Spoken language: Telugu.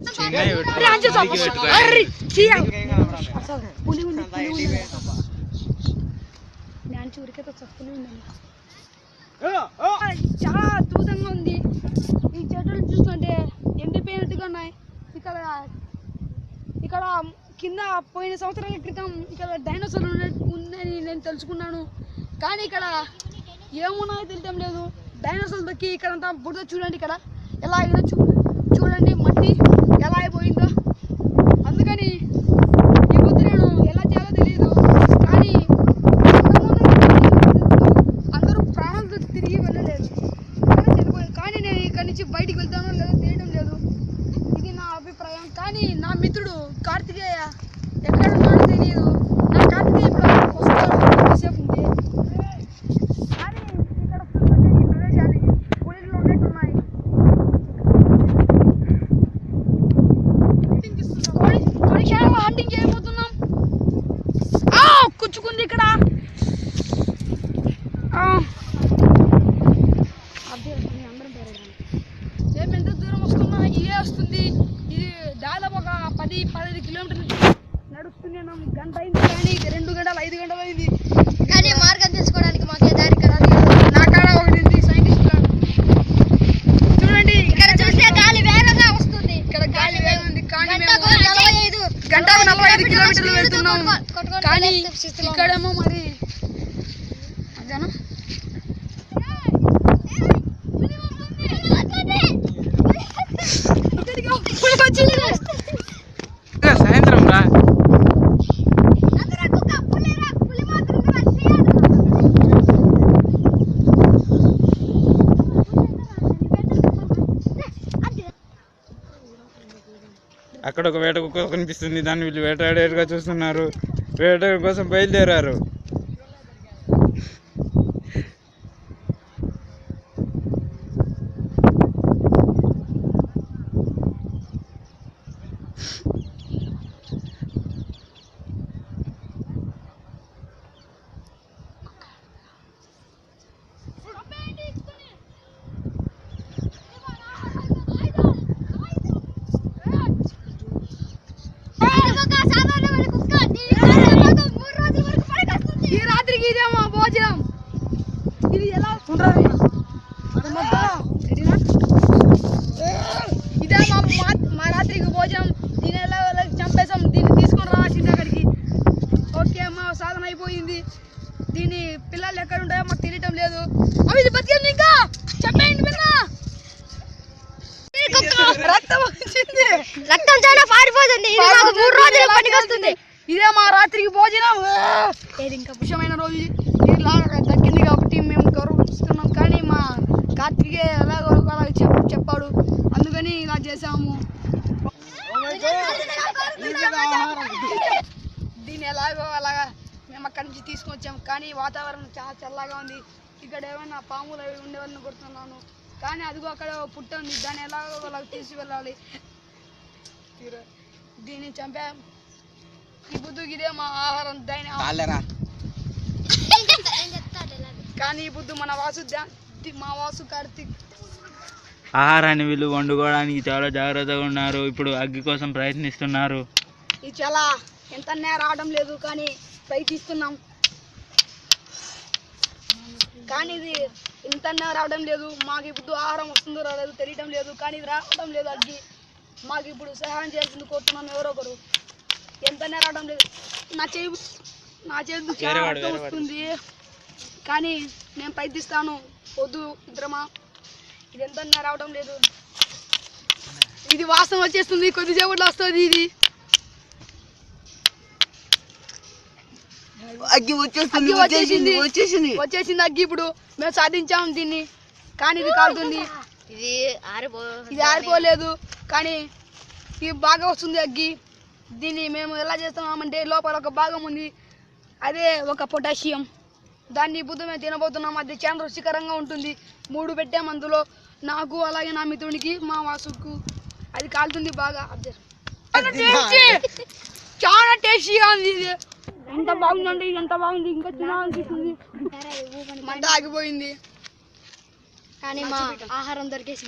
చాలా అద్భుతంగా ఉంది. ఈ చెట్లు చూస్తుంటే ఎండిపోయినట్టుగా ఉన్నాయి. ఇక్కడ కింద పోయిన సంవత్సరాల క్రితం ఇక్కడ డైనోసార్ ఉందని నేను తెలుసుకున్నాను. కానీ ఇక్కడ ఏమున్నాయో తెలియటం లేదు. డైనోసార్ దొక్కి ఇక్కడంతా బురద చూడండి, ఇక్కడ ఎలా అయినా చూడండి మట్టి ఎలా అయిపోయిందో. అందుకని ఈ బుద్ధి నేను ఎలా చేయాలో తెలియదు. కానీ అందరూ ప్రాణాలతో తిరిగి వెళ్ళలేదు, చనిపోయారు. కానీ నేను ఇక్కడి నుంచి బయటికి వెళ్తానో లేదో తెలియడం లేదు. ఇది నా అభిప్రాయం. కానీ నా మిత్రుడు కార్తికేయ ఎక్కడ ఉన్నాడో తెలియదు. నా కార్తికేయ ఇప్పుడు వస్తాడు సేపు ఉంది. కానీ ఇక్కడ ఈ ప్రదేశాన్ని పులిలో ఉన్నట్టున్నాయి. కొన్ని క్షణాల్లో హంటింగ్ చేయబోతున్నాం. కుచ్చుకుంది ఇక్కడ. మేము ఎంత దూరం వస్తున్నా ఇదే వస్తుంది. ఇది దాదాపు ఒక 10-15 కిలోమీటర్లు నడుస్తున్నాం. గంట అయింది, కానీ 2 గంటలు 5 గంటలు అయింది. కానీ మార్గం తెలుసుకోవడానికి మాకే దారి కదా. నా కాడ ఒకటి సైంటిస్ట్ చూడండి. ఇక్కడ చూస్తే గాలి వేగంగా వస్తుంది. ఇక్కడ గాలి వేగం ఉంది, కానీ గంటకు 45 కిలోమీటర్లు వెళ్తున్నాం. కానీ ఇక్కడేమో మరి అదేనా సాయంత్రం రా. అక్కడ ఒక వేట కుక్క కనిపిస్తుంది. దాన్ని వీళ్ళు వేటాడేట్టుగా చూస్తున్నారు. వేట కోసం బయలుదేరారు. ఈ రాత్రికి ఇదే మా భోజనం. ఇది ఎలా ఇదే మా రాత్రికి భోజనం. దీని ఎలా చంపేసాం. దీన్ని తీసుకొని రా చిన్నక్కడికి. ఓకే, మా సాధన అయిపోయింది. దీని పిల్లలు ఎక్కడ ఉంటాయో మాకు తెలియటం లేదు. అవి ఇది బతికింది, ఇంకా చెప్పేయండి పిల్ల. రక్తం వచ్చింది, రక్తం చాలా పారిపోతుంది. ఇది మాకు 3 రోజులు పనికొస్తుంది. ఇదే మా రాత్రికి భోజనం. ఇది ఇంకా విషయమైన రోజు. ఇది దక్కింది కాబట్టి మేము గౌరవిస్తున్నాం. కానీ మా కార్తికే ఎలాగో చెప్పాడు, అందుకని ఇలా చేసాము. దీన్ని ఎలాగో అలాగా మేము అక్కడి నుంచి తీసుకొచ్చాము. కానీ వాతావరణం చాలా చల్లగా ఉంది. ఇక్కడ ఏమైనా పాములు అవి ఉండేవన్నీ కొడుతున్నాను. కానీ అదిగో అక్కడ పుట్ట ఉంది. దాన్ని ఎలాగో అలాగ తీసి వెళ్ళాలి. దీన్ని చంపా. ఈ బుద్ధుకి ఇదే మా ఆహారం. దాని కానీ ఈ బుద్ధు మా వాసు కార్తిక్. ఆహారాన్ని వీళ్ళు వండుకోవడానికి చాలా జాగ్రత్తగా ఉన్నారు. ఇప్పుడు అగ్గి కోసం ప్రయత్నిస్తున్నారు. ఇది చాలా ఎంత రావడం లేదు, కానీ ప్రయత్నిస్తున్నాం. కానీ ఇది ఇంత రావడం లేదు. మాకు ఇప్పుడు ఆహారం వస్తుందో రాలేదు తెలియడం లేదు. కానీ ఇది రావడం లేదు అగ్గి. మాకు ఇప్పుడు సహాయం చేయాల్సింది కోరుతున్నాం ఎవరొకరు. ఎంత రావడం లేదు. నా చేతి చాలా రక్తం వస్తుంది. కానీ నేను ప్రయత్నిస్తాను. వద్దు ఇద్దరమా, ఇది ఎంత రావడం లేదు. ఇది వాసన వచ్చేస్తుంది, కొద్దిసేపట్లో వస్తుంది. ఇది అగ్గి వచ్చేసింది అగ్గి. ఇప్పుడు మేము సాధించాము దీన్ని. కానీ ఇది కాలుతుంది. ఇది ఆరిపోలేదు, కానీ ఇది బాగా వస్తుంది అగ్గి. దీన్ని మేము ఎలా చేస్తున్నామంటే లోపల ఒక భాగం ఉంది, అదే ఒక పొటాషియం. దాన్ని బుద్ధ మేము తినబోతున్నాం. అది చాలా రుచికరంగా ఉంటుంది. 3 పెట్టాము అందులో, నాకు అలాగే నా మిత్రునికి మా వాసుకు. అది కాలుతుంది బాగా. చాలా టేస్టీగా ఉంది. ఇది ఎంత బాగుందంటే ఇది ఎంత బాగుంది, ఇంకా తినాలనిపిస్తుంది. మంట ఆగిపోయింది. కానీ మా ఆహారం దొరికేసి